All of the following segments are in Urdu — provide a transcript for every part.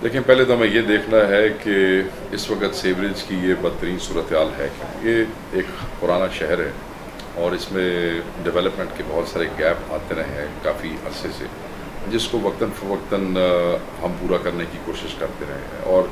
دیکھیں، پہلے تو ہمیں یہ دیکھنا ہے کہ اس وقت سیوریج کی یہ بدترین صورتحال ہے کیا. یہ ایک پرانا شہر ہے اور اس میں ڈیولپمنٹ کے بہت سارے گیپ آتے رہے ہیں کافی عرصے سے، جس کو وقتاً فوقتاً ہم پورا کرنے کی کوشش کرتے رہے ہیں، اور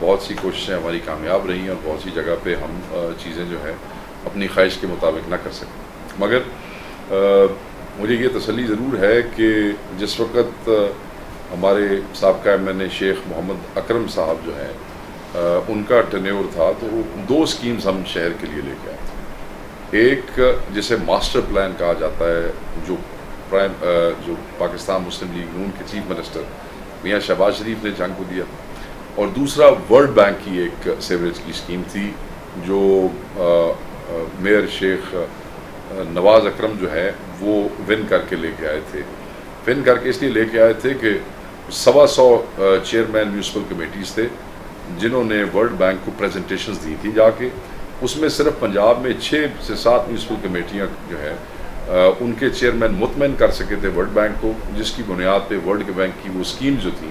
بہت سی کوششیں ہماری کامیاب رہی ہیں اور بہت سی جگہ پہ ہم چیزیں جو ہے اپنی خواہش کے مطابق نہ کر سکیں. مگر مجھے یہ تسلی ضرور ہے کہ جس وقت ہمارے سابقہ ایم این اے شیخ محمد اکرم صاحب جو ہیں ان کا ٹینیور تھا، تو دو اسکیمز ہم شہر کے لیے لے کے آئے تھے. ایک جسے ماسٹر پلان کہا جاتا ہے، جو پاکستان مسلم لیگ نون کے چیف منسٹر میاں شہباز شریف نے جنگ کو دیا، اور دوسرا ورلڈ بینک کی ایک سیوریج کی اسکیم تھی جو میئر شیخ نواز اکرم جو ہے وہ ون کر کے لے کے آئے تھے. ون کر کے اس لیے لے کے آئے تھے کہ 125 چیئرمین میونسپل کمیٹیز تھے جنہوں نے ورلڈ بینک کو پریزنٹیشنز دی تھی جا کے. اس میں صرف پنجاب میں 6 سے 7 میونسپل کمیٹیاں جو ہے ان کے چیئرمین مطمئن کر سکے تھے ورلڈ بینک کو، جس کی بنیاد پہ ورلڈ بینک کی وہ اسکیم جو تھی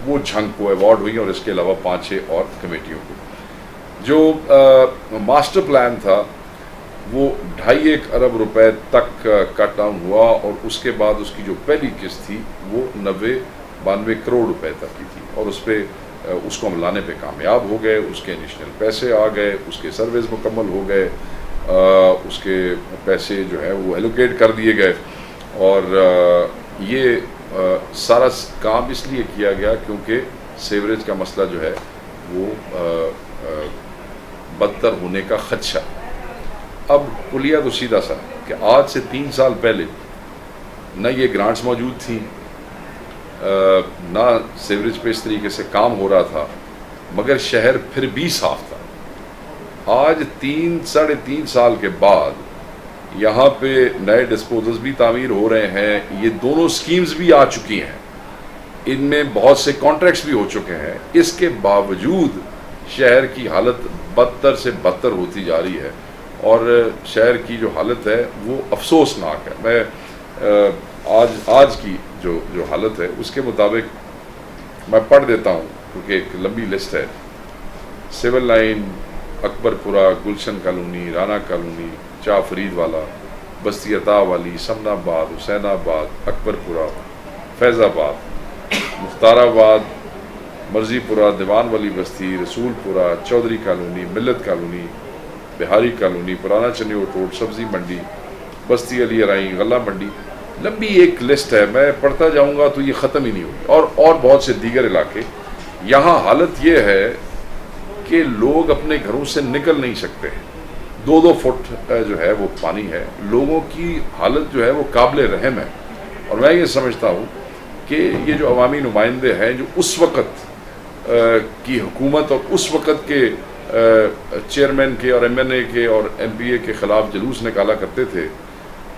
وہ جھنگ کو ایوارڈ ہوئی، اور اس کے علاوہ 5-6 اور کمیٹیوں کو. جو ماسٹر پلان تھا وہ 2.5 ارب روپے تک کٹ ڈاؤن ہوا، اور اس کے بعد اس کی جو پہلی قسط تھی وہ 90-92 کروڑ روپے تک کی تھی، اور اس پہ اس کو ہم لانے پہ کامیاب ہو گئے. اس کے انیشنل پیسے آ گئے، اس کے سرویز مکمل ہو گئے، اس کے پیسے جو ہے وہ ایلوکیٹ کر دیے گئے. اور یہ سارا کام اس لیے کیا گیا کیونکہ سیوریج کا مسئلہ جو ہے وہ بدتر ہونے کا خدشہ. اب کلیہ تو سیدھا سا کہ آج سے 3 سال پہلے نہ یہ گرانٹس موجود تھیں، نہ سیوریج پہ اس طریقے سے کام ہو رہا تھا، مگر شہر پھر بھی صاف تھا. آج 3-3.5 سال کے بعد یہاں پہ نئے ڈسپوزلز بھی تعمیر ہو رہے ہیں، یہ دونوں سکیمز بھی آ چکی ہیں، ان میں بہت سے کانٹریکٹس بھی ہو چکے ہیں. اس کے باوجود شہر کی حالت بدتر سے بدتر ہوتی جا رہی ہے، اور شہر کی جو حالت ہے وہ افسوسناک ہے. میں آج کی جو حالت ہے اس کے مطابق میں پڑھ دیتا ہوں کیونکہ ایک لمبی لسٹ ہے. سول لائن، اکبر پورہ، گلشن کالونی، رانا کالونی، چاہ فرید والا، بستی عطا والی، سمن آباد، حسین آباد، اکبر پورہ، فیض آباد، مختار آباد، مرضی پورہ، دیوان والی بستی، رسول پورہ، چودھری کالونی، ملت کالونی، بہاری کالونی، پرانا چنیوٹ روڈ، سبزی منڈی، بستی علی ارائی، غلہ منڈی. لمبی ایک لسٹ ہے، میں پڑھتا جاؤں گا تو یہ ختم ہی نہیں ہوگی. اور بہت سے دیگر علاقے. یہاں حالت یہ ہے کہ لوگ اپنے گھروں سے نکل نہیں سکتے، 2-2 فٹ جو ہے وہ پانی ہے. لوگوں کی حالت جو ہے وہ قابل رحم ہے. اور میں یہ سمجھتا ہوں کہ یہ جو عوامی نمائندے ہیں جو اس وقت کی حکومت اور اس وقت کے چیئرمین کے اور ایم این اے کے اور ایم پی اے کے خلاف جلوس نکالا کرتے تھے،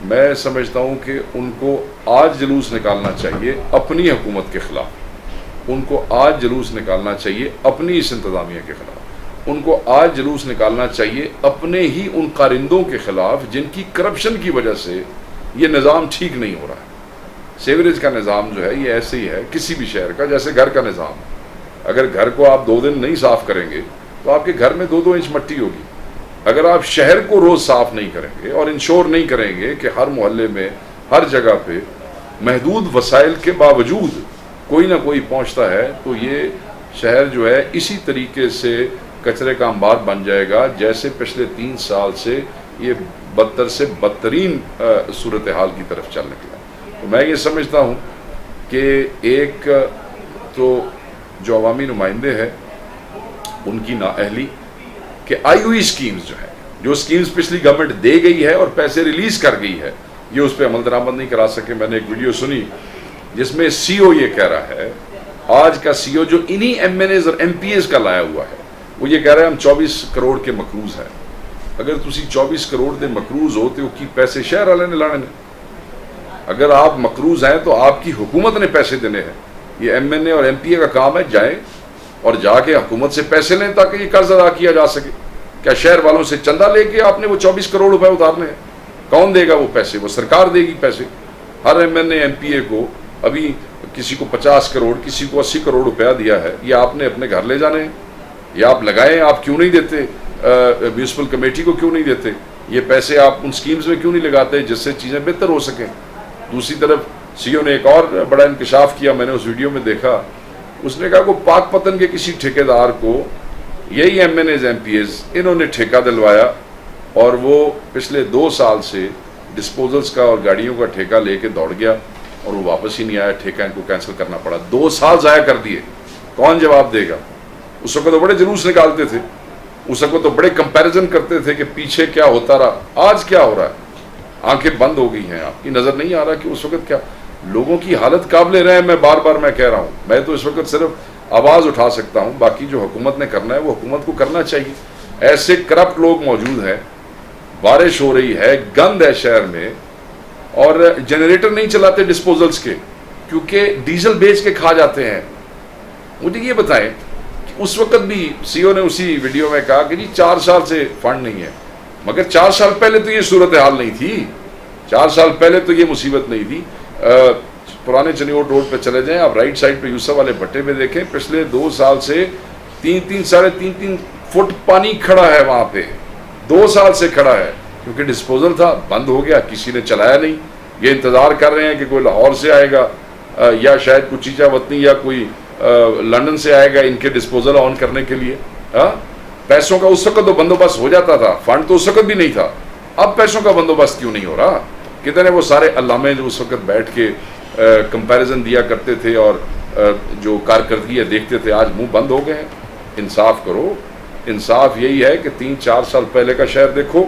میں سمجھتا ہوں کہ ان کو آج جلوس نکالنا چاہیے اپنی حکومت کے خلاف. ان کو آج جلوس نکالنا چاہیے اپنی اس انتظامیہ کے خلاف. ان کو آج جلوس نکالنا چاہیے اپنے ہی ان کارندوں کے خلاف جن کی کرپشن کی وجہ سے یہ نظام ٹھیک نہیں ہو رہا ہے. سیوریج کا نظام جو ہے یہ ایسے ہی ہے کسی بھی شہر کا، جیسے گھر کا نظام ہے. اگر گھر کو آپ 2 دن نہیں صاف کریں گے تو آپ کے گھر میں 2-2 انچ مٹی ہوگی. اگر آپ شہر کو روز صاف نہیں کریں گے اور انشور نہیں کریں گے کہ ہر محلے میں ہر جگہ پہ محدود وسائل کے باوجود کوئی نہ کوئی پہنچتا ہے، تو یہ شہر جو ہے اسی طریقے سے کچرے کا انبار بن جائے گا جیسے پچھلے 3 سال سے یہ بدتر سے بدترین صورتحال کی طرف چل نکلا. تو میں یہ سمجھتا ہوں کہ ایک تو جو عوامی نمائندے ہیں ان کی نااہلی کہ آئی ہوئی اسکیمز جو ہیں، جو اسکیمز پچھلی گورنمنٹ دے گئی ہے اور پیسے ریلیز کر گئی ہے، یہ اس پہ عمل درآمد نہیں کرا سکے. میں نے ایک ویڈیو سنی جس میں سی او یہ کہہ رہا ہے، آج کا سی او جو انہی ایم این ایز اور ایم پی ایز کا لایا ہوا ہے، وہ یہ کہہ رہا ہے ہم 24 کروڑ کے مقروض ہیں. اگر تسی 24 کروڑ دے مقروض ہوتے ہو کی پیسے شہر والے نے لانے نے. اگر آپ مقروض ہیں تو آپ کی حکومت نے پیسے دینے ہیں. یہ ایم این اے اور ایم پی اے کا کام ہے جائیں اور جا کے حکومت سے پیسے لیں تاکہ یہ قرض ادا کیا جا سکے. کیا شہر والوں سے چندہ لے کے آپ نے وہ 24 کروڑ روپے اتارنے ہیں؟ کون دے گا وہ پیسے؟ وہ سرکار دے گی پیسے. ہر M N A M P A کو ابھی کسی کو 50 کروڑ کسی کو 80 کروڑ روپیہ دیا ہے، یہ آپ نے اپنے گھر لے جانے ہیں یا آپ لگائیں؟ آپ کیوں نہیں دیتے میونسپل کمیٹی کو؟ کیوں نہیں دیتے یہ پیسے؟ آپ ان سکیمز میں کیوں نہیں لگاتے جس سے چیزیں بہتر ہو سکیں؟ دوسری طرف سی او نے ایک اور بڑا انکشاف کیا، میں نے اس ویڈیو میں دیکھا، اس نے کہا کہ پاک پتن کے کسی ٹھیکیدار کو یہی M N As M P As انہوں نے ٹھیکہ دلوایا اور وہ پچھلے 2 سال سے ڈسپوزلز کا اور گاڑیوں کا ٹھیکہ لے کے دوڑ گیا اور وہ واپس ہی نہیں آیا، ٹھیکہ ان کو کینسل کرنا پڑا۔ 2 سال ضائع کر دیے، کون جواب دے گا؟ اس وقت تو بڑے جلوس نکالتے تھے، اس وقت تو بڑے کمپیریزن کرتے تھے کہ پیچھے کیا ہوتا رہا، آج کیا ہو رہا ہے؟ آنکھیں بند ہو گئی ہیں، آپ کی نظر نہیں آ رہا کہ اس وقت کیا لوگوں کی حالت قابل رہے ہیں؟ میں بار بار میں کہہ رہا ہوں، میں تو اس وقت صرف آواز اٹھا سکتا ہوں، باقی جو حکومت نے کرنا ہے وہ حکومت کو کرنا چاہیے۔ ایسے کرپٹ لوگ موجود ہیں، بارش ہو رہی ہے، گند ہے شہر میں، اور جنریٹر نہیں چلاتے ڈسپوزلز کے کیونکہ ڈیزل بیچ کے کھا جاتے ہیں۔ مجھے یہ بتائیں کہ اس وقت بھی سی او نے اسی ویڈیو میں کہا کہ جی 4 سال سے فنڈ نہیں ہے، مگر 4 سال پہلے تو یہ صورتحال نہیں تھی، 4 سال پہلے تو یہ مصیبت نہیں تھی۔ پرانے چنیوٹ روڈ پہ چلے جائیں آپ، رائٹ سائڈ پہ یوسف والے بھٹے پہ دیکھیں، پچھلے 2 سال سے 3 ساڑھے 3 فٹ پانی کھڑا ہے وہاں پہ، 2 سال سے کھڑا ہے کیونکہ ڈسپوزل تھا، بند ہو گیا، کسی نے چلایا نہیں۔ یہ انتظار کر رہے ہیں کہ کوئی لاہور سے آئے گا یا شاید کوئی چیچا وطنی یا کوئی لندن سے آئے گا ان کے ڈسپوزل آن کرنے کے لیے۔ پیسوں کا اس وقت تو بندوبست ہو جاتا تھا، فنڈ تو اس وقت بھی نہیں تھا، اب پیسوں کا بندوبست کیوں نہیں ہو رہا؟ کتنے وہ سارے علامے جو اس وقت بیٹھ کے کمپیریزن دیا کرتے تھے اور جو کارکردگی دیکھتے تھے، آج منہ بند ہو گئے ہیں۔ انصاف کرو، انصاف یہی ہے کہ 3-4 سال پہلے کا شہر دیکھو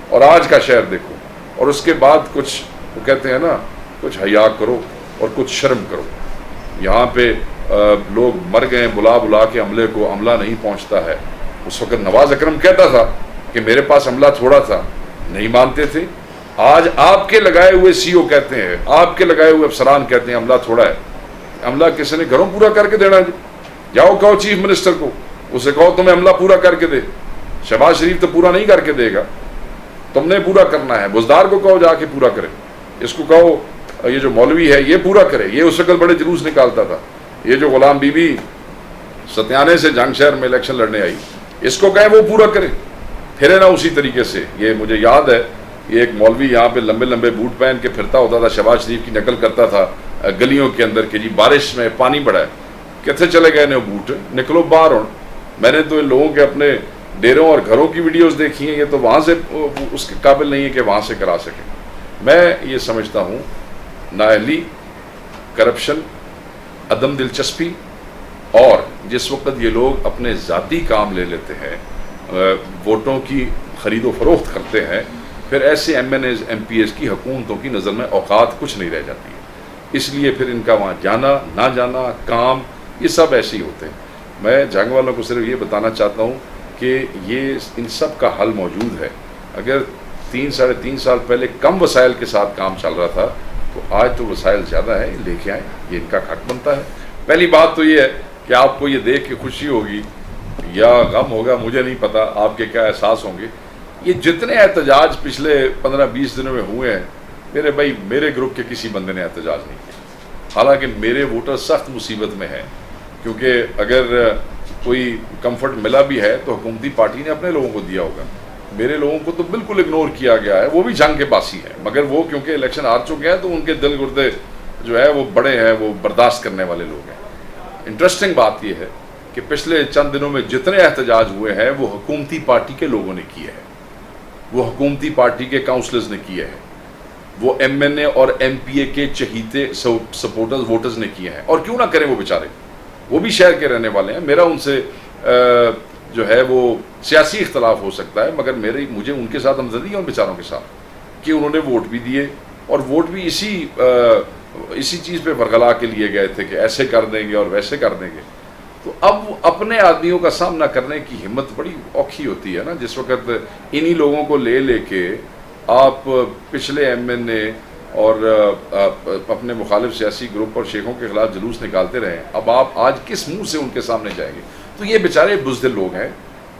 اور آج کا شہر دیکھو، اور اس کے بعد کچھ وہ کہتے ہیں نا، کچھ حیا کرو اور کچھ شرم کرو۔ یہاں پہ لوگ مر گئے بلا بلا کے عملے کو، عملہ نہیں پہنچتا ہے۔ اس وقت نواز اکرم کہتا تھا کہ میرے پاس عملہ تھوڑا تھا، نہیں مانتے تھے۔ آج آپ کے لگائے ہوئے سی او کہتے ہیں، آپ کے لگائے ہوئے افسران کہتے ہیں عملہ تھوڑا ہے۔ عملہ کسی نے گھروں پورا کر کے دینا جی؟ جاؤ کہو چیف منسٹر کو، اسے کہو تمہیں عملہ پورا کر کے دے۔ شہباز شریف تو پورا نہیں کر کے دے گا، تم نے پورا کرنا ہے۔ بزدار کو کہو جا کے پورا کرے، اس کو کہو یہ جو مولوی ہے یہ پورا کرے، یہ اس وقت بڑے جلوس نکالتا تھا۔ یہ جو غلام بی بی ستیانے سے جنگ شہر میں الیکشن لڑنے آئی، اس کو کہیں وہ پورا کرے، پھرے نہ اسی طریقے سے۔ یہ مجھے یاد ہے، یہ ایک مولوی یہاں پہ لمبے لمبے بوٹ پہن کے پھرتا ہوتا تھا، شہباز شریف کی نقل کرتا تھا گلیوں کے اندر کہ جی بارش میں پانی بڑا ہے، کتنے چلے گئے نے بوٹ، نکلو باہر ہوں۔ میں نے تو ان لوگوں کے اپنے ڈیروں اور گھروں کی ویڈیوز دیکھی ہیں، یہ تو وہاں سے اس کے قابل نہیں ہے کہ وہاں سے کرا سکے۔ میں یہ سمجھتا ہوں نااہلی، کرپشن، عدم دلچسپی، اور جس وقت یہ لوگ اپنے ذاتی کام لے لیتے ہیں، ووٹوں کی خرید و فروخت کرتے ہیں، پھر ایسے M N As M P As کی حکومتوں کی نظر میں اوقات کچھ نہیں رہ جاتی ہے۔ اس لیے پھر ان کا وہاں جانا نہ جانا، کام، یہ سب ایسے ہی ہوتے ہیں۔ میں جنگ والوں کو صرف یہ بتانا چاہتا ہوں کہ یہ ان سب کا حل موجود ہے۔ اگر 3 ساڑھے 3 سال پہلے کم وسائل کے ساتھ کام چل رہا تھا تو آج تو وسائل زیادہ ہے، لے کے آئیں، یہ ان کا حق بنتا ہے۔ پہلی بات تو یہ ہے کہ آپ کو یہ دیکھ کے خوشی ہوگی یا غم ہوگا، مجھے نہیں پتا آپ کے کیا احساس ہوں گے۔ یہ جتنے احتجاج پچھلے 15-20 دنوں میں ہوئے ہیں، میرے بھائی میرے گروپ کے کسی بندے نے احتجاج نہیں کیا، حالانکہ میرے ووٹر سخت مصیبت میں ہیں، کیونکہ اگر کوئی کمفرٹ ملا بھی ہے تو حکومتی پارٹی نے اپنے لوگوں کو دیا ہوگا، میرے لوگوں کو تو بالکل اگنور کیا گیا ہے۔ وہ بھی جنگ کے باسی ہیں، مگر وہ کیونکہ الیکشن ہار چکے ہیں تو ان کے دل گردے جو ہے وہ بڑے ہیں، وہ برداشت کرنے والے لوگ ہیں۔ انٹرسٹنگ بات یہ ہے کہ پچھلے چند دنوں میں جتنے احتجاج ہوئے ہیں وہ حکومتی پارٹی کے لوگوں نے کیے ہیں، وہ حکومتی پارٹی کے کاؤنسلرز نے کیے ہیں، وہ ایم این اے اور ایم پی اے کے چہیتے سپورٹرز ووٹرز نے کیے ہیں۔ اور کیوں نہ کریں، وہ بیچارے، وہ بھی شہر کے رہنے والے ہیں۔ میرا ان سے جو ہے وہ سیاسی اختلاف ہو سکتا ہے، مگر مجھے ان کے ساتھ ہمدردی ہے ان بیچاروں کے ساتھ کہ انہوں نے ووٹ بھی دیے، اور ووٹ بھی اسی چیز پہ برگلا کے لیے گئے تھے کہ ایسے کر دیں گے اور ویسے کر دیں گے۔ تو اب اپنے آدمیوں کا سامنا کرنے کی ہمت بڑی اوکھی ہوتی ہے نا، جس وقت انہی لوگوں کو لے کے آپ پچھلے ایم این اے اور اپنے مخالف سیاسی گروپ اور شیخوں کے خلاف جلوس نکالتے رہے، اب آپ آج کس منہ سے ان کے سامنے جائیں گے؟ تو یہ بیچارے بزدل لوگ ہیں،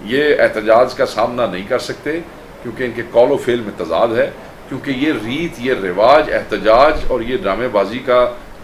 یہ احتجاج کا سامنا نہیں کر سکتے کیونکہ ان کے قول و فعل میں تضاد ہے، کیونکہ یہ ریت، یہ رواج، احتجاج اور یہ ڈرامے بازی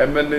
MNA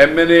MNA